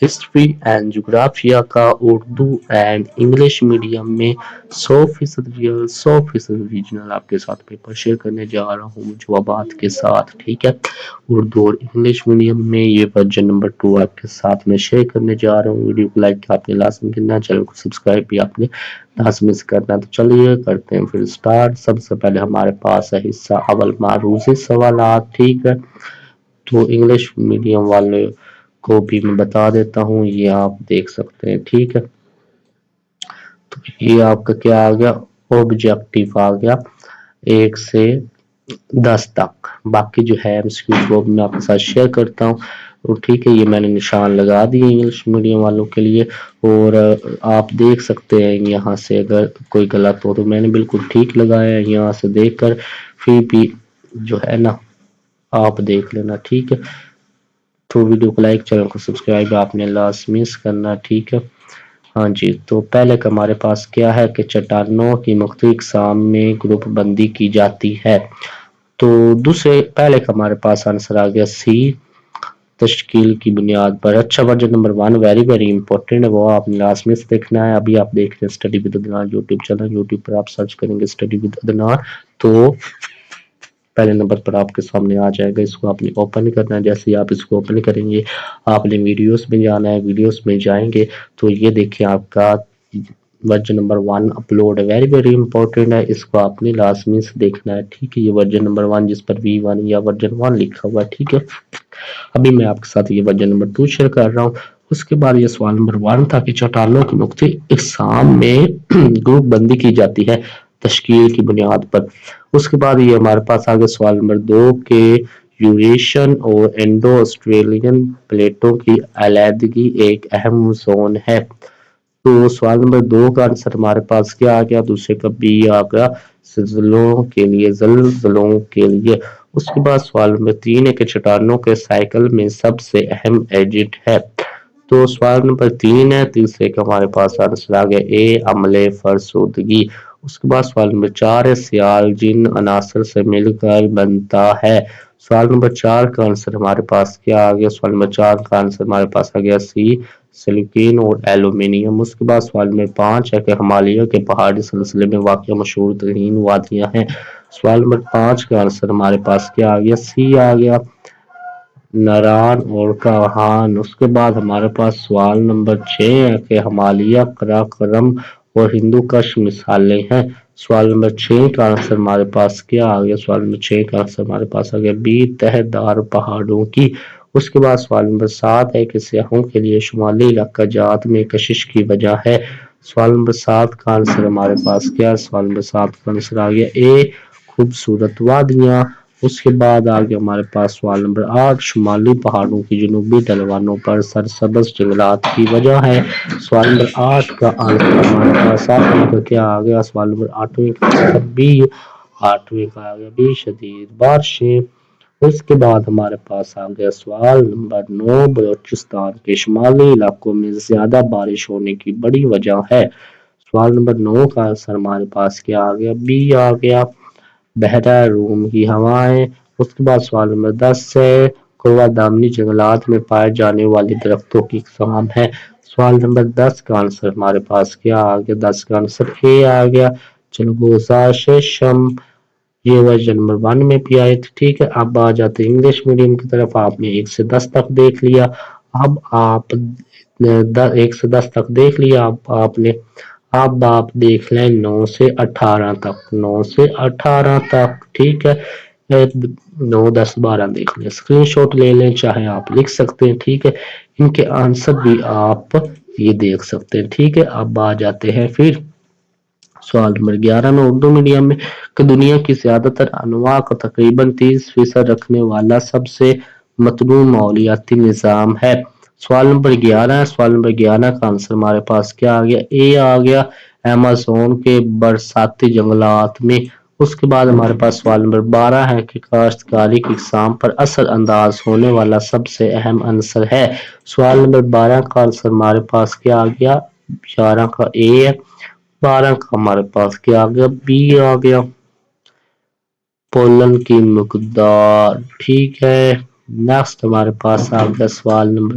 History and جغرافیہ کا Urdu and English medium میں 100% ریئل 100% ریجنل آپ کے ساتھ پیپر شیئر کرنے جا رہا ہوں جوابات کے ساتھ، ٹھیک ہے؟ اردو اور انگلش میڈیم میں یہ ورژن نمبر 2 آپ کے ساتھ میں شیئر کرنے جا رہا ہوں۔ ویڈیو کو لائک آپ نے لازمی کرنا، چینل کو سبسکرائب بھی آپ نے لازمی سے کرنا۔ تو چلیے کرتے ہیں پھر سٹارٹ۔ سب سے پہلے ہمارے پاس ہے حصہ اول معروضی سوالات، ٹھیک ہے؟ تو انگلش میڈیم والے کو بھی میں بتا دیتا ہوں، یہ آپ دیکھ سکتے ہیں، ٹھیک ہے؟ تو یہ آپ کا کیا آ گیا؟ آبجیکٹیو آ گیا 1 سے 10 تک۔ باقی جو ہے وہ میں آپ کے ساتھ شیئر کرتا ہوں، اور ٹھیک ہے یہ میں نے نشان لگا دی انگلش میڈیم والوں کے لیے، اور آپ دیکھ سکتے ہیں یہاں سے اگر کوئی غلط ہو تو میں نے بالکل ٹھیک لگایا ہے، یہاں سے دیکھ کر پھر بھی جو ہے نا آپ دیکھ لینا، ٹھیک ہے؟ تو ویڈیو کو لائک، چینل کو سبسکرائب آپ نے لازمی کرنا، ٹھیک ہے؟ ہاں جی، تو پہلے کا ہمارے پاس کیا ہے کہ چٹانوں کی مختلف اقسام میں گروپ بندی کی جاتی ہے۔ تو دوسرے پہلے کا ہمارے پاس آنسر آ گیا سی، تشکیل کی بنیاد پر۔ اچھا ورژن نمبر 1 ویری امپورٹنٹ ہے، وہ آپ نے لازمی سے دیکھنا ہے۔ ابھی آپ دیکھ رہے ہیں study with Adnan YouTube channel, YouTube پر آپ سرچ کریں گے اسٹڈی ود ادنان تو پہلے نمبر پر آپ کے سامنے آ جائے گا۔ اس کو آپ نے اوپن کرنا ہے، جیسے آپ اس کو اوپن کریں گے آپ نے ویڈیوز میں جانا ہے، ویڈیوز میں جائیں گے تو یہ دیکھیں آپ کا ورژن نمبر 1 اپلوڈ ہے، ویری امپورٹنٹ ہے، اس کو آپ نے لازمی سے دیکھنا ہے، ٹھیک ہے؟ یہ ورژن نمبر 1 جس پر V1 یا ورژن 1 لکھا ہوا ہے، ٹھیک ہے؟ ابھی میں آپ کے ساتھ یہ ورژن نمبر 2 شیئر کر رہا ہوں۔ اس کے بعد یہ سوال نمبر 1 تھا کہ چٹانوں کی مختلف اقسام میں گروپ بندی کی جاتی ہے تشکیل کی بنیاد پر۔ اس کے بعد یہ ہمارے پاس آگے سوال نمبر 2 کے یوریشین اور انڈو آسٹریلین پلیٹوں کی علیحدگی ایک اہم زون ہے۔ تو سوال نمبر 2 کا آنسر ہمارے پاس کیا آ گیا؟ دوسرے کا بی آ گیا، زلزلوں کے لیے۔ اس کے بعد سوال نمبر 3 ہے کہ چٹانوں کے سائیکل میں سب سے اہم ایجنٹ ہے۔ تو سوال نمبر 3 ہے، تیسرے کا ہمارے پاس آنسر آ گیا اے عملے فرسودگی۔ اس کے بعد سوال نمبر 4 ہے سیال جن عناصر سے مل کر بنتا ہے۔ سوال نمبر 4 کا آنسر ہمارے پاس کیا آ گیا؟ سوال نمبر 4 کا آنسر ہمارے پاس آ گیا سی، سلیکین اور ایلومینیم۔ اس کے بعد سوال نمبر 5 ہے کہ ہمالیہ کے پہاڑی سلسلے میں واقع مشہور ترین وادیاں ہیں۔ سوال نمبر 5 کا آنسر ہمارے پاس کیا آ گیا؟ سی آ گیا، ناران اور کاہان۔ اس کے بعد ہمارے پاس سوال نمبر 6 ہے کہ ہمالیہ، قراقرم اور ہندو کش مثالیں ہیں۔ سوال نمبر 6 کا آنسر ہمارے پاس کیا آ گیا؟ سوال نمبر 6 کا آنسر ہمارے پاس آ گیا بی، تہہ دار پہاڑوں کی۔ اس کے بعد سوال نمبر 7 ہے کہ سیاحوں کے لیے شمالی علاقہ جات میں کشش کی وجہ ہے۔ سوال نمبر 7 کا آنسر ہمارے پاس کیا ہے؟ سوال نمبر 7 کا آنسر آ گیا اے، خوبصورت وادیاں۔ اس کے بعد آگے ہمارے پاس سوال نمبر 8 شمالی پہاڑوں کی جنوبی ڈھلوانوں پر سرسبز جنگلات کی وجہ ہے۔ سوال نمبر 8 کا آنسر ہمارے پاس کیا آ گیا؟ سوال نمبر 8ویں کا آنسر بی، 8ویں کا آ گیا بی، شدید بارشیں۔ اس کے بعد ہمارے پاس آ گیا سوال نمبر 9 بلوچستان کے شمالی علاقوں میں زیادہ بارش ہونے کی بڑی وجہ ہے۔ سوال نمبر 9 کا آنسر ہمارے پاس کیا آ گیا؟ بی آ گیا، بحیرہ روم کی ہوائیں۔ اس کے بعد سوال نمبر 10 ہے قوہ دامنی جنگلات میں پائے جانے والی درختوں کی اقسام ہے۔ سوال نمبر 10 کا آنسر ہمارے پاس کیا آ گیا؟ 10 کا آنسر اے آ گیا، چلگوزا شیشم۔ یہ ورژن نمبر 1 میں بھی آئے تھے، ٹھیک ہے؟ اب آ جاتے ہیں انگلش میڈیم کی طرف۔ آپ نے 1 سے 10 تک دیکھ لیا، اب آپ 1 سے 10 تک دیکھ لیا آپ نے، اب آپ دیکھ لیں 9 سے 18 تک، 9 سے 18 تک، ٹھیک ہے؟ 9 10 12 دیکھ لیں، اسکرین شاٹ لے لیں، چاہے آپ لکھ سکتے ہیں، ٹھیک ہے؟ ان کے آنسر بھی آپ یہ دیکھ سکتے ہیں، ٹھیک ہے؟ اب آ جاتے ہیں پھر سوال نمبر 11 میں اردو میڈیم میں کہ دنیا کی زیادہ تر انواع کا تقریباً 30% رکھنے والا سب سے متنوع ماحولیاتی نظام ہے۔ سوال نمبر 11 ہے، سوال نمبر 11 کا آنسر ہمارے پاس کیا آ گیا؟ اے آ گیا، ایمیزون کے برساتی جنگلات میں۔ اس کے بعد ہمارے پاس سوال نمبر 12 ہے کہ کاشتکاری کی اقسام پر اثر انداز ہونے والا سب سے اہم عنصر ہے۔ سوال نمبر 12 کا آنسر ہمارے پاس کیا آ گیا؟ 11 کا اے ہے، 12 کا ہمارے پاس کیا آ گیا؟ بی آ گیا، پولن کی مقدار، ٹھیک ہے؟ نیکسٹ ہمارے پاس آ گیا سوال نمبر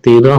13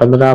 15,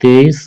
23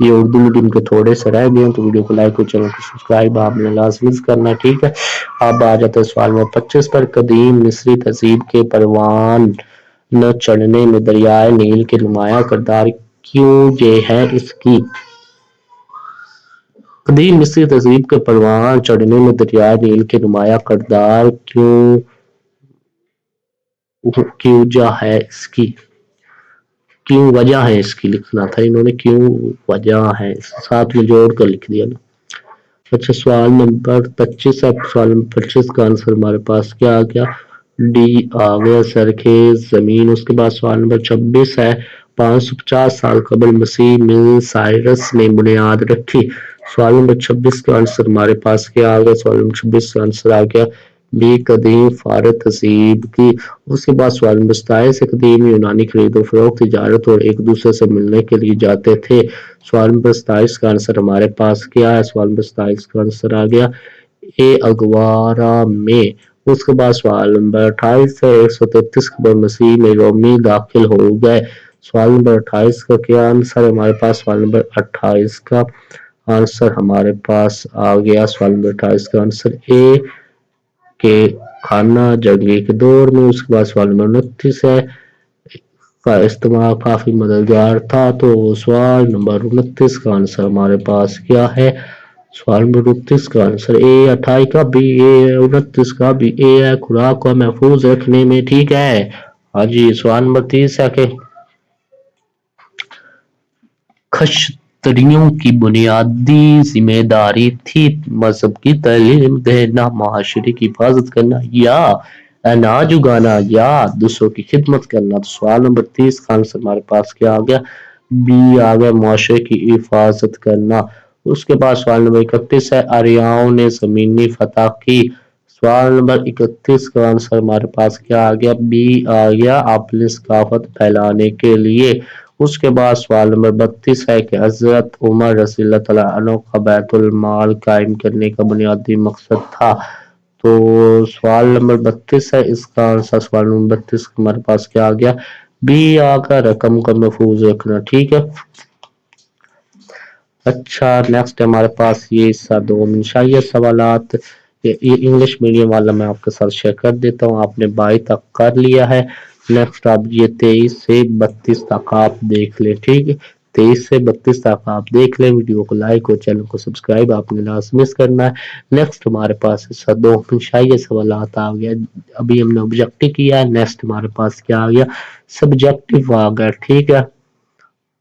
یہ اردو میڈیم کے تھوڑے سے رہ گئے ہیں تو ویڈیو کو لائک اور چینل کو سبسکرائب آپ نے لازمی کرنا ہے، ٹھیک ہے۔ اب آ جاتے ہیں سوال نمبر 25 پر۔ قدیم مصری تہذیب کے پروان نہ چڑھنے میں دریائے نیل کے نمایاں کردار کیوں یہ ہے اس کی؟ قدیم مصری تہذیب کے پروان چڑھنے میں دریائے نیل کے نمایاں کردار کیوں وجہ ہے اس کی؟ کیوں وجہ ہے اس کی لکھنا تھا انہوں نے، کیوں وجہ ہے، ساتھ میں جوڑ کر لکھ دیا نا۔ اچھا سوال نمبر 25 ہے۔ سوال نمبر 25 کا آنسر ہمارے پاس کیا آ گیا؟ ڈی آ گیا، سرخیز زمین۔ اس کے بعد سوال نمبر 26 ہے۔ 550 سال قبل مسیح میں سائرس نے بنیاد رکھی۔ سوال نمبر 26 کا آنسر ہمارے پاس کیا آ گیا؟ سوال نمبر 26 کا آنسر آ گیا بی، قدیم فارس تہذیب کی۔ اس کے بعد سوال نمبر 27 ہے۔ قدیم یونانی خرید و فروخت، تجارت اور ایک دوسرے سے ملنے کے لیے جاتے تھے۔ سوال نمبر 27 کا آنسر ہمارے پاس کیا ہے؟ سوال نمبر 27 کا آنسر آ گیا اے، اگوارا میں۔ اس کے بعد سوال نمبر 28 ہے۔ 133 قبل مسیح میں رومی داخل ہو گئے۔ سوال نمبر 28 کا کیا آنسر ہے ہمارے پاس؟ سوال نمبر 28 کا آنسر ہمارے پاس آ گیا۔ سوال نمبر 28 کا آنسر اے کے خانہ جنگی کے دور میں۔ اس کے بعد سوال نمبر 29 ہے۔ کا استعمال کافی مددگار تھا، تو سوال نمبر 29 کا آنسر ہمارے پاس کیا ہے؟ سوال نمبر 29 کا آنسر اے، 28 کا بھی اے ہے، 29 کا بھی اے ہے، خوراک کو محفوظ رکھنے میں، ٹھیک ہے۔ ہاں جی سوال نمبر 30 ہے کہ کشتریوں کی بنیادی ذمہ داری تھی مذہب کی تعلیم دینا، معاشرے کی حفاظت کرنا، یا اناج اگانا، یا دوسروں کی خدمت کرنا؟ تو سوال نمبر 30 کا آنسر ہمارے پاس کیا آ گیا؟ بی آ گیا، معاشرے کی حفاظت کرنا۔ اس کے بعد سوال نمبر 31 ہے۔ آریاؤں نے زمینی فتح کی۔ سوال نمبر 31 کا آنسر ہمارے پاس کیا آ گیا؟ بی آ گیا، اپنی ثقافت پھیلانے کے لیے۔ اس کے بعد سوال نمبر 32 ہے کہ حضرت عمر رضی اللہ تعالیٰ عنہ کا بیت المال قائم کرنے کا بنیادی مقصد تھا۔ تو سوال نمبر 32 ہے، اس کا آنسر سوال نمبر 32 ہمارے پاس کیا آ گیا؟ بی آ کر رقم کا محفوظ رکھنا، ٹھیک ہے۔ اچھا نیکسٹ ہمارے پاس یہ حصہ دو انشائیہ سوالات، یہ انگلش میڈیم والا میں آپ کے ساتھ شیئر کر دیتا ہوں، آپ نے 22 تک کر لیا ہے۔ نیکسٹ آپ یہ 23 سے 32 تک آپ دیکھ لیں، ٹھیک ہے۔ 23 سے 32 تک آپ دیکھ لیں، ویڈیو کو لائک اور چینل کو سبسکرائب آپ نے لازمی کرنا ہے۔ نیکسٹ ہمارے پاس حصہ دو انشائیہ سوالات آ گیا، ابھی ہم نے آبجیکٹو کیا ہے، نیکسٹ ہمارے پاس کیا آ گیا؟ سبجیکٹو آ گیا، ٹھیک ہے۔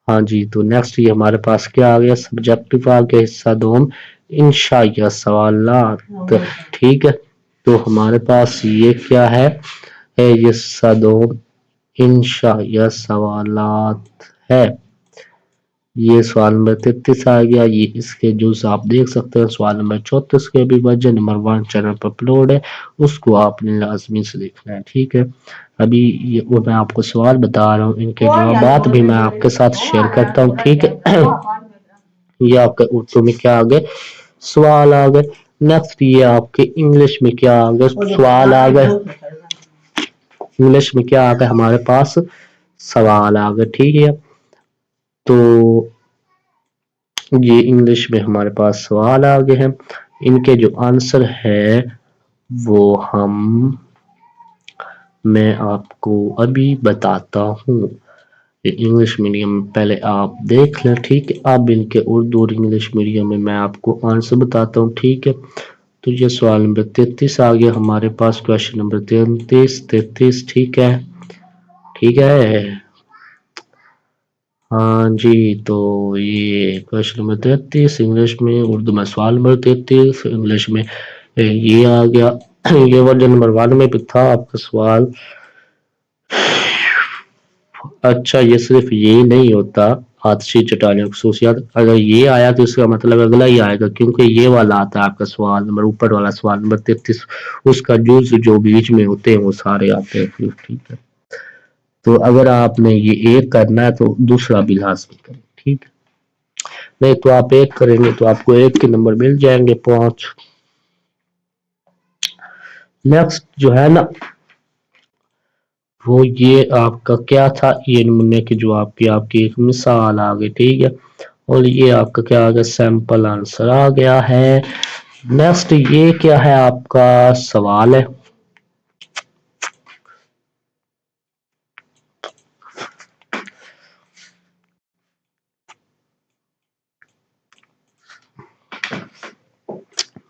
ہاں جی تو نیکسٹ یہ ہمارے پاس کیا آ گیا؟ سبجیکٹو آ گیا، حصہ دوم انشائیہ سوالات، ٹھیک ہے۔ تو ہمارے پاس یہ کیا ہے؟ یہ حصہ دوم انشائیہ سوالات ہے۔ یہ سوال نمبر 33 آ گیا، یہ اس کے جز آپ دیکھ سکتے ہیں۔ سوال نمبر 34 کے بھی ورژن نمبر 1 چینل پر اپلوڈ ہے، اس کو آپ نے لازمی سے دیکھنا ہے، ٹھیک ہے۔ ابھی وہ میں آپ کو سوال بتا رہا ہوں، ان کے جوابات بھی میں آپ کے ساتھ شیئر کرتا ہوں، ٹھیک ہے۔ یہ آپ کے اردو میں کیا آ گئے؟ سوال آ گئے۔ نیکسٹ یہ آپ کے انگلش میں کیا آ گئے؟ سوال آ گئے۔ انگلش میں کیا آ گئے ہمارے پاس؟ سوال آ گئے، ٹھیک ہے۔ تو یہ انگلش میں ہمارے پاس سوال آ گئے ہیں، ان کے جو آنسر ہے وہ میں آپ کو ابھی بتاتا ہوں۔ انگلش میڈیم پہلے آپ دیکھ لیں، ٹھیک ہے۔ اب ان کے اردو اور انگلش میڈیم میں آپ کو آنسر بتاتا ہوں، ٹھیک ہے۔ تو یہ سوال نمبر 33 آ گیا ہمارے پاس، کوشچن نمبر 33، ٹھیک ہے، ٹھیک ہے۔ ہاں جی تو یہ کوشچن نمبر 33 انگلش میں، اردو میں سوال نمبر 33 انگلش میں یہ آ گیا۔ یہ ورژن نمبر 1 میں بھی تھا آپ کا سوال۔ اچھا یہ صرف یہ نہیں ہوتا، آتشی چٹانیں خصوصیات، اگر یہ آیا تو اس کا مطلب اگلا ہی آئے گا، کیونکہ یہ والا آتا ہے آپ کا سوال نمبر، اوپر والا سوال نمبر 33، اس کا جز جو بیچ میں ہوتے ہیں وہ سارے آتے ہیں، ٹھیک ہے۔ تو اگر آپ نے یہ ایک کرنا ہے تو دوسرا بھی لازمی کریں، ٹھیک ہے۔ نہیں تو آپ ایک کریں گے تو آپ کو ایک کے نمبر مل جائیں گے 5۔ نیکسٹ جو ہے نا وہ یہ آپ کا کیا تھا؟ یہ نمونے کے جواب کی آپ کی ایک مثال آ گئی، ٹھیک ہے۔ اور یہ آپ کا کیا آ گیا سیمپل آنسر آ گیا ہے. نیکسٹ یہ کیا ہے آپ کا سوال ہے.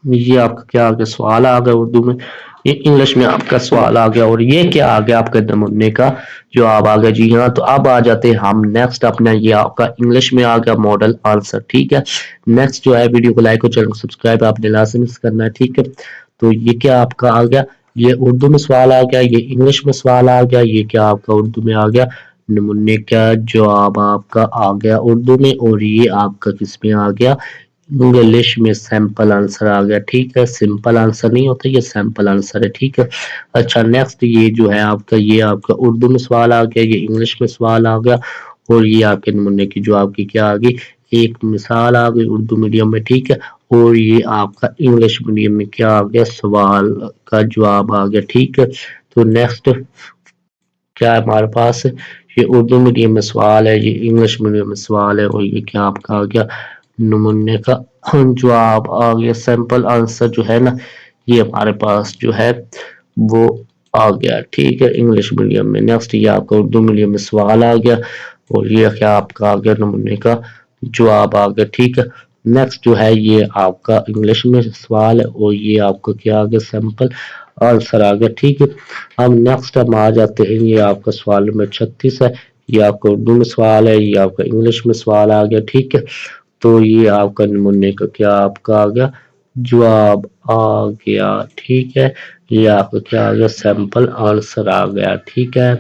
یہ آپ کا کیا آ گیا سوال آ گیا اردو میں. یہ انگلش میں آپ کا سوال آ گیا. اور یہ کیا آ گیا آپ کا نمونے کا جواب آ گیا. جی ہاں تو اب آ جاتے ہیں ہم نیکسٹ اپنا. یہ آپ کا انگلش میں آ گیا ماڈل آنسر. ٹھیک ہے نیکسٹ جو ہے ویڈیو کو لائک اور چینل کو سبسکرائب آپ نے لازمی کرنا ہے. ٹھیک ہے تو یہ کیا آپ کا آ گیا. یہ اردو میں سوال آ گیا. یہ انگلش میں سوال آ گیا. یہ کیا آپ کا اردو میں آ گیا. نمونے کا جواب آپ کا آ گیا اردو میں. اور یہ آپ کا کس میں آ گیا انگلش میں سیمپل آنسر آ گیا. ٹھیک ہے سمپل آنسر نہیں ہوتا یہ سیمپل آنسر ہے. ٹھیک ہے اچھا نیکسٹ یہ جو ہے آپ کا یہ آپ کا اردو میں سوال آ گیا. یہ انگلش میں سوال آ گیا. اور یہ آپ کے نمونے کی جو آپ کی کیا آ گئی ایک مثال آ گئی اردو میڈیم میں. ٹھیک ہے اور یہ آپ کا انگلش میڈیم میں کیا آ گیا سوال کا جواب آ گیا. ٹھیک ہے تو نیکسٹ کیا ہے ہمارے پاس. یہ اردو میڈیم میں سوال ہے. یہ انگلش میڈیم میں سوال ہے. اور یہ کیا آپ کا آ گیا نمونے کا جواب آ گیا. سیمپل آنسر جو ہے نا یہ ہمارے پاس جو ہے وہ آ گیا. ٹھیک ہے انگلش میڈیم میں. نیکسٹ یہ آپ کا اردو میڈیم میں سوال آ گیا. اور یہ کیا آپ کا آ گیا نمونے کا جواب آ گیا. ٹھیک ہے نیکسٹ جو ہے یہ آپ کا انگلش میں سوال ہے. اور یہ آپ کا کیا آ گیا سیمپل آنسر آ گیا. ٹھیک ہے ہم نیکسٹ ہم آ جاتے ہیں. یہ آپ کا سوال نمبر 36 ہے. یہ آپ کا اردو میں سوال ہے. یہ آپ کا انگلش میں سوال آ گیا. ٹھیک ہے تو یہ آپ کا نمونے کا کیا آپ کا آ گیا جواب آ گیا. ٹھیک ہے یہ آپ کا کیا آ گیا سیمپل آنسر آ گیا. ٹھیک ہے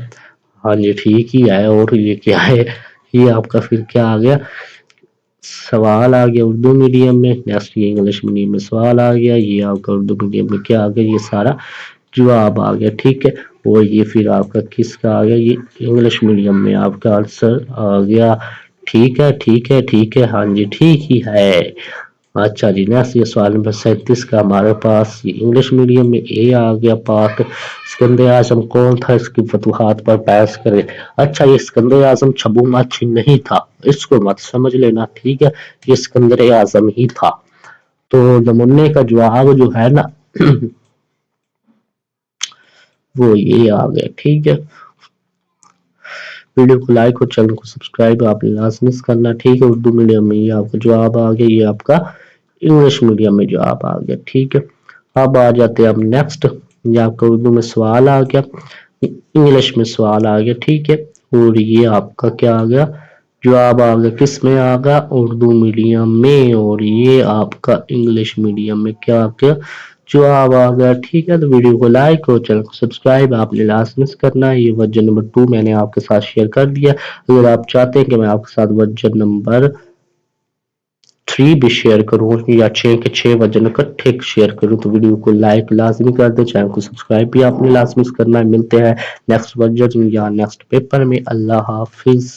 ہاں جی ٹھیک ہی ہے. اور یہ کیا ہے یہ آپ کا پھر کیا آ گیا سوال آ گیا اردو میڈیم میں. نیکسٹ یہ انگلش میڈیم میں سوال آ گیا. یہ آپ کا اردو میڈیم میں کیا آ گیا یہ سارا جواب آ گیا. ٹھیک ہے اور یہ پھر آپ کا کس کا آ گیا یہ انگلش میڈیم میں آپ کا آنسر آ گیا. ٹھیک ہے ٹھیک ہے ٹھیک ہے ہاں جی ٹھیک ہی ہے. اچھا جی نیکسٹ یہ سوال نمبر 37 کا ہمارے پاس. یہ انگلش میڈیم میں اے آ گیا پارٹ. اسکندر اعظم کون تھا اس کی فتوحات پر بحث کرے. اچھا یہ اسکندر اعظم چھبو مچ نہیں تھا اس کو مت سمجھ لینا. ٹھیک ہے یہ اسکندر اعظم ہی تھا. تو نمونے کا جواب جو ہے نا وہ یہ آ گیا. ٹھیک ہے ویڈیو کو لائک اور چینل کو سبسکرائب آپ نے لازمی کرنا. ٹھیک ہے اردو میڈیم میں یہ آپ کا جواب آ گیا. یہ آپ کا انگلش میڈیم میں جواب آ گیا. ٹھیک ہے اب آ جاتے ہیں اب نیکسٹ. یہ آپ کا اردو میں سوال آ گیا. انگلش میں سوال آ گیا. ٹھیک ہے اور یہ آپ کا کیا آ گیا جواب آ گیا کس میں آ گیا اردو میڈیم میں. اور یہ آپ کا انگلش میڈیم میں کیا آ گیا جواب آ گیا. ٹھیک ہے تو ویڈیو کو لائک اور چینل کو سبسکرائب آپ نے لازمی کرنا ہے. یہ ورژن نمبر 2 میں نے آپ کے ساتھ شیئر کر دیا. اگر آپ چاہتے ہیں کہ میں آپ کے ساتھ ورژن نمبر 3 بھی شیئر کروں یا 6 کے 6 ورژن اکٹھے شیئر کروں تو ویڈیو کو لائک لازمی کر دیں. چینل کو سبسکرائب بھی آپ نے لازمی کرنا ہے. ملتے ہیں نیکسٹ ورژن یا نیکسٹ پیپر میں. اللہ حافظ.